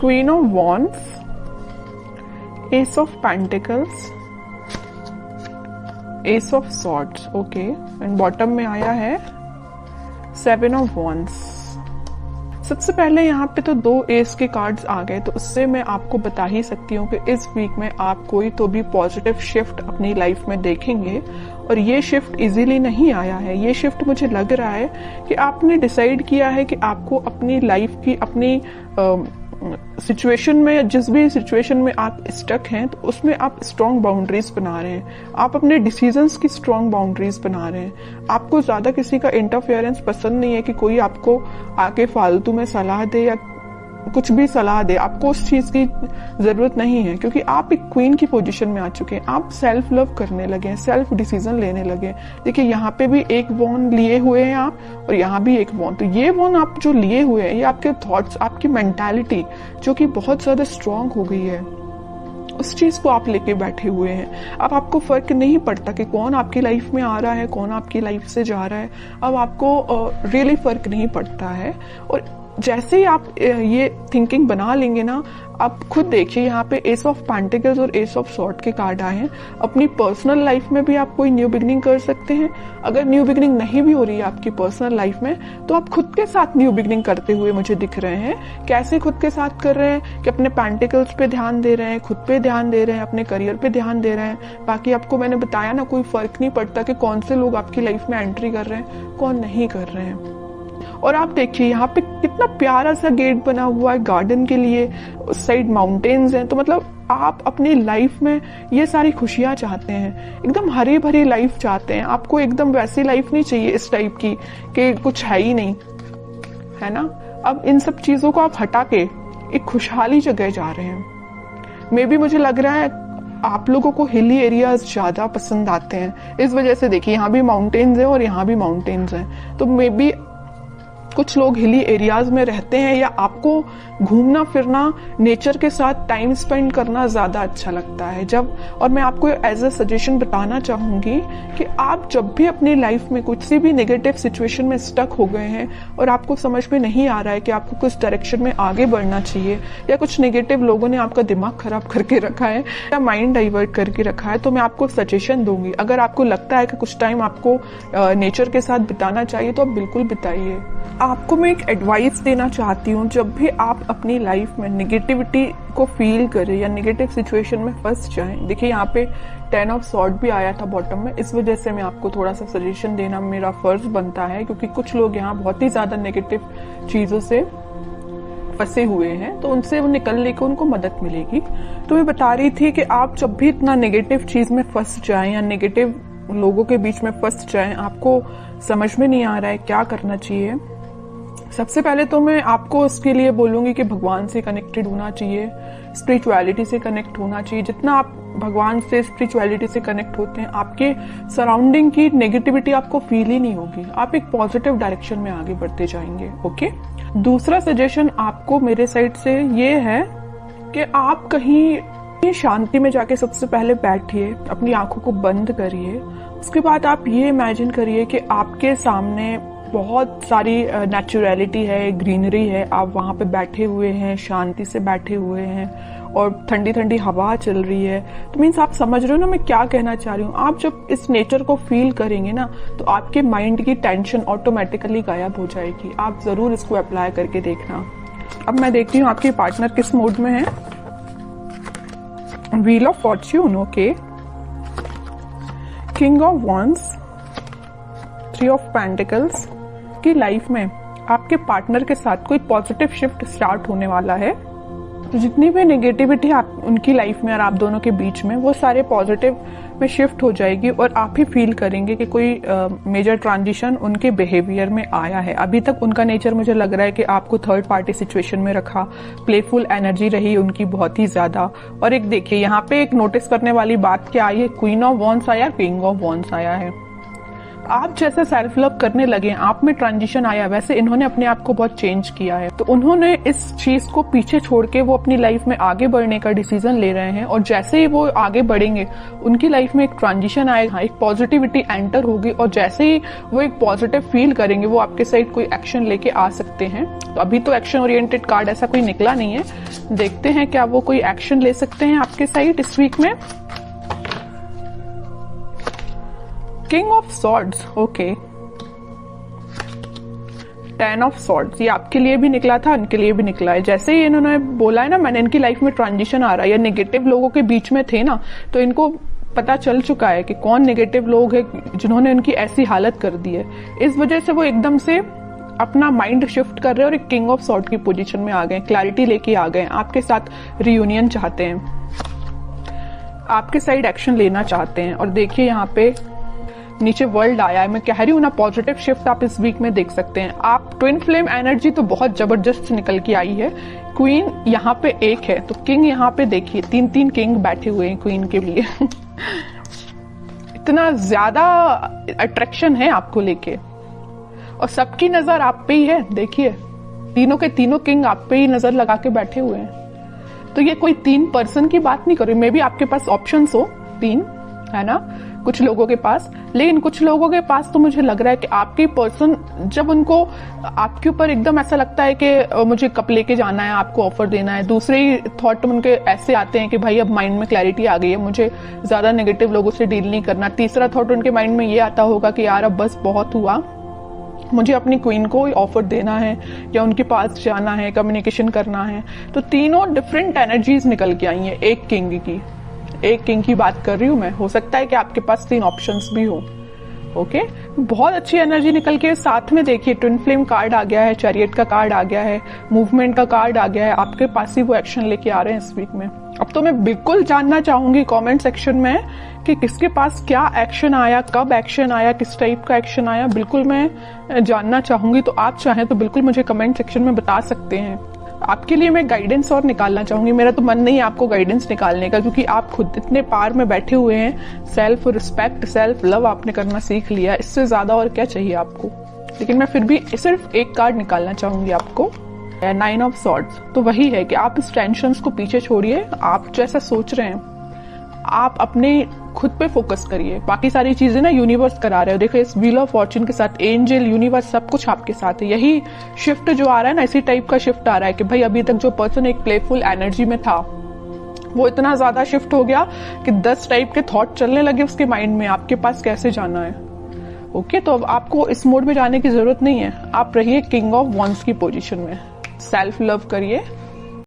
Queen of wands, S of pentacles, S of swords, okay, and bottom में आया है 7 of wands. सबसे पहले यहाँ पे तो 2 एस के कार्ड्स आ गए, तो उससे मैं आपको बता ही सकती हूँ कि इस वीक में आप कोई तो भी पॉजिटिव शिफ्ट अपनी लाइफ में देखेंगे। और ये शिफ्ट इजीली नहीं आया है, ये शिफ्ट मुझे लग रहा है कि आपने डिसाइड किया है कि आपको अपनी लाइफ की, अपनी सिचुएशन में, जिस भी सिचुएशन में आप स्टक हैं, तो उसमें आप स्ट्रॉन्ग बाउंड्रीज बना रहे हैं, आप अपने डिसीजंस की स्ट्रॉन्ग बाउंड्रीज बना रहे हैं। आपको ज्यादा किसी का इंटरफेरेंस पसंद नहीं है कि कोई आपको आके फालतू में सलाह दे या कुछ भी सलाह दे, आपको उस चीज की जरूरत नहीं है, क्योंकि आप एक क्वीन की पोजीशन में आ चुके हैं। आप सेल्फ लव करने लगे हैं, सेल्फ डिसीजन लेने लगे हैं। देखिए यहाँ पे भी एक वॉन्ड लिए हुए हैं आप, और यहाँ भी एक वॉन्ड। तो ये वॉन्ड आप जो लिए हुए हैं, ये आपके थॉट्स, आपकी मेंटालिटी जो कि बहुत ज्यादा स्ट्रांग हो गई है, उस चीज को आप लेके बैठे हुए हैं। अब आपको फर्क नहीं पड़ता कि कौन आपकी लाइफ में आ रहा है, कौन आपकी लाइफ से जा रहा है। अब आपको रियली फर्क नहीं पड़ता है। और जैसे ही आप ये थिंकिंग बना लेंगे ना, आप खुद देखिए यहाँ पे एस ऑफ पेंटिकल्स और एस ऑफ सॉर्ड के कार्ड आए हैं। अपनी पर्सनल लाइफ में भी आप कोई न्यू बिगनिंग कर सकते हैं। अगर न्यू बिगनिंग नहीं भी हो रही है आपकी पर्सनल लाइफ में, तो आप खुद के साथ न्यू बिगनिंग करते हुए मुझे दिख रहे हैं। कैसे खुद के साथ कर रहे हैं कि अपने पेंटिकल्स पे ध्यान दे रहे हैं, खुद पे ध्यान दे रहे हैं, अपने करियर पे ध्यान दे रहे हैं। बाकी आपको मैंने बताया ना, कोई फर्क नहीं पड़ता कि कौन से लोग आपकी लाइफ में एंट्री कर रहे हैं, कौन नहीं कर रहे हैं। और आप देखिए यहाँ पे कितना प्यारा सा गेट बना हुआ है गार्डन के लिए, उस साइड माउंटेन्स हैं। तो मतलब आप अपनी लाइफ में ये सारी खुशियां चाहते हैं, एकदम हरी भरी लाइफ चाहते हैं। आपको एकदम वैसी लाइफ नहीं चाहिए इस टाइप की कि कुछ है ही नहीं, है ना। अब इन सब चीजों को आप हटा के एक खुशहाली जगह जा रहे हैं। मे बी मुझे लग रहा है आप लोगों को हिली एरियाज ज्यादा पसंद आते हैं, इस वजह से देखिए यहाँ भी माउंटेन्स हैं और यहाँ भी माउंटेन्स हैं। तो मे बी कुछ लोग हिली एरियाज में रहते हैं, या आपको घूमना फिरना, नेचर के साथ टाइम स्पेंड करना ज्यादा अच्छा लगता है। जब, और मैं आपको एज अ सजेशन बताना चाहूंगी कि आप जब भी अपनी लाइफ में कुछ सी भी नेगेटिव सिचुएशन में स्टक हो गए हैं और आपको समझ में नहीं आ रहा है कि आपको कुछ डायरेक्शन में आगे बढ़ना चाहिए, या कुछ नेगेटिव लोगों ने आपका दिमाग खराब करके रखा है या माइंड डाइवर्ट करके रखा है, तो मैं आपको सजेशन दूंगी। अगर आपको लगता है कि कुछ टाइम आपको नेचर के साथ बिताना चाहिए, तो आप बिल्कुल बिताइए। आपको मैं एक एडवाइस देना चाहती हूँ, जब भी आप अपनी लाइफ में नेगेटिविटी को फील करें या नेगेटिव सिचुएशन में फंस जाएं, देखिए यहाँ पे 10 ऑफ सॉर्ड भी आया था बॉटम में, इस वजह से मैं आपको थोड़ा सा सजेशन देना मेरा फर्ज बनता है, क्योंकि कुछ लोग यहाँ बहुत ही ज्यादा नेगेटिव चीजों से फंसे हुए हैं, तो उनसे वो निकलने को उनको मदद मिलेगी। तो मैं बता रही थी कि आप जब भी इतना नेगेटिव चीज में फंस जाएं या नेगेटिव लोगों के बीच में फंस जाएं, आपको समझ में नहीं आ रहा है क्या करना चाहिए, सबसे पहले तो मैं आपको उसके लिए बोलूंगी कि भगवान से कनेक्टेड होना चाहिए, स्पिरिचुअलिटी से कनेक्ट होना चाहिए। जितना आप भगवान से, स्पिरिचुअलिटी से कनेक्ट होते हैं, आपके सराउंडिंग की नेगेटिविटी आपको फील ही नहीं होगी, आप एक पॉजिटिव डायरेक्शन में आगे बढ़ते जाएंगे। ओके। दूसरा सजेशन आपको मेरे साइड से ये है कि आप कहीं शांति में जाके सबसे पहले बैठिए, अपनी आंखों को बंद करिए। उसके बाद आप ये इमेजिन करिए कि आपके सामने बहुत सारी नेचुरलिटी है, ग्रीनरी है, आप वहां पे बैठे हुए हैं, शांति से बैठे हुए हैं, और ठंडी ठंडी हवा चल रही है। तो मीन्स आप समझ रहे हो ना मैं क्या कहना चाह रही हूँ। आप जब इस नेचर को फील करेंगे ना, तो आपके माइंड की टेंशन ऑटोमेटिकली गायब हो जाएगी। आप जरूर इसको अप्लाई करके देखना। अब मैं देखती हूँ आपके पार्टनर किस मूड में है। Wheel of Fortune, okay, king of wands, 3 of pentacles. की लाइफ में आपके पार्टनर के साथ कोई पॉजिटिव शिफ्ट स्टार्ट होने वाला है। तो जितनी भी नेगेटिविटी आप उनकी लाइफ में और आप दोनों के बीच में, वो सारे पॉजिटिव में शिफ्ट हो जाएगी, और आप ही फील करेंगे कि कोई मेजर ट्रांजिशन उनके बिहेवियर में आया है। अभी तक उनका नेचर मुझे लग रहा है कि आपको थर्ड पार्टी सिचुएशन में रखा, प्लेफुल एनर्जी रही उनकी बहुत ही ज्यादा। और एक देखिए यहाँ पे एक नोटिस करने वाली बात क्या आई है, क्वीन ऑफ वॉन्ड्स आया, किंग ऑफ वॉन्ड्स आया है। आप जैसे सेल्फ लव करने लगे, आप में ट्रांजिशन आया, वैसे इन्होंने अपने आप को बहुत चेंज किया है। तो उन्होंने इस चीज को पीछे छोड़ के वो अपनी लाइफ में आगे बढ़ने का डिसीजन ले रहे हैं, और जैसे ही वो आगे बढ़ेंगे उनकी लाइफ में एक ट्रांजिशन आएगा, एक पॉजिटिविटी एंटर होगी, और जैसे ही वो एक पॉजिटिव फील करेंगे वो आपके साइड कोई एक्शन लेके आ सकते हैं। तो अभी तो एक्शन ओरिएंटेड कार्ड ऐसा कोई निकला नहीं है, देखते हैं क्या वो कोई एक्शन ले सकते हैं आपके साइड इस वीक में। King of swords, okay, 10 of swords, ये आपके लिए भी निकला था, इनके लिए भी निकला है। जैसे ही इन्होंने बोला है ना, मैंने इनकी लाइफ में ट्रांजिशन आ रहा है, या नेगेटिव लोगों के बीच में थे ना, तो इनको पता चल चुका है कि कौन नेगेटिव लोग हैं जिन्होंने इनकी ऐसी हालत कर दी है। इस वजह से वो एकदम से अपना माइंड शिफ्ट कर रहे हैं और एक किंग ऑफ सॉर्ड की पोजीशन में आ गए, क्लैरिटी लेके आ गए, आपके साथ रियूनियन चाहते हैं, आपके साइड एक्शन लेना चाहते हैं। और देखिए यहाँ पे नीचे वर्ल्ड आया है, मैं कह रही हूँ ना, पॉजिटिव शिफ्ट आप इस वीक में देख सकते हैं। आप ट्विन फ्लेम एनर्जी तो बहुत जबरदस्त निकल के आई है। क्वीन यहाँ पे एक है, तो किंग यहाँ पे देखिए 3-3 किंग बैठे हुए हैं क्वीन के लिए इतना ज्यादा अट्रैक्शन है आपको लेके, और सबकी नजर आप पे ही है। देखिए तीनों के तीनों किंग आप पे ही नजर लगा के बैठे हुए हैं। तो ये कोई 3 पर्सन की बात नहीं कर रही, मे बी आपके पास ऑप्शंस हो 3, है ना, कुछ लोगों के पास, लेकिन कुछ लोगों के पास तो मुझे लग रहा है कि आपके पर्सन जब उनको आपके ऊपर एकदम ऐसा लगता है कि मुझे कप लेके जाना है, आपको ऑफर देना है, दूसरे ही थॉट उनके ऐसे आते हैं कि भाई अब माइंड में क्लैरिटी आ गई है, मुझे ज्यादा नेगेटिव लोगों से डील नहीं करना। तीसरा थॉट उनके माइंड में ये आता होगा कि यार अब बस बहुत हुआ, मुझे अपनी क्वीन को ऑफर देना है या उनके पास जाना है, कम्युनिकेशन करना है। तो तीनों डिफरेंट एनर्जीज निकल के आई हैं एक किंग की बात कर रही हूं मैं। हो सकता है कि आपके पास 3 ऑप्शंस भी हो। ओके, बहुत अच्छी एनर्जी निकल के साथ में देखिए ट्विन फ्लेम कार्ड आ गया है, चैरियट का कार्ड आ गया है, मूवमेंट का कार्ड आ गया है, आपके पास ही वो एक्शन लेके आ रहे हैं इस वीक में। अब तो मैं बिल्कुल जानना चाहूंगी कमेंट सेक्शन में कि किसके पास क्या एक्शन आया, कब एक्शन आया, किस टाइप का एक्शन आया, बिल्कुल मैं जानना चाहूंगी। तो आप चाहें तो बिल्कुल मुझे कमेंट सेक्शन में बता सकते हैं। आपके लिए मैं गाइडेंस और निकालना चाहूंगी, मेरा तो मन नहीं है आपको गाइडेंस निकालने का, क्योंकि आप खुद इतने पार में बैठे हुए हैं। सेल्फ रिस्पेक्ट, सेल्फ लव आपने करना सीख लिया, इससे ज्यादा और क्या चाहिए आपको। लेकिन मैं फिर भी सिर्फ एक कार्ड निकालना चाहूंगी आपको, 9 ऑफ सॉर्ड्स। तो वही है कि आप इस टेंशन को पीछे छोड़िए, आप जैसा सोच रहे हैं आप अपने खुद पे फोकस करिए, बाकी सारी चीजें ना यूनिवर्स करा रहे हो। देखो इस व्हील ऑफ फॉर्च्यून के साथ एंजल, यूनिवर्स, सब कुछ आपके साथ है। यही शिफ्ट जो आ रहा है ना, इसी टाइप का शिफ्ट आ रहा है कि भाई अभी तक जो पर्सन एक प्लेफुल एनर्जी में था वो इतना ज्यादा शिफ्ट हो गया कि 10 टाइप के थॉट चलने लगे उसके माइंड में, आपके पास कैसे जाना है। ओके, तो अब आपको इस मोड में जाने की जरूरत नहीं है, आप रहिए किंग ऑफ वॉन्ड्स की पोजीशन में, सेल्फ लव करिए,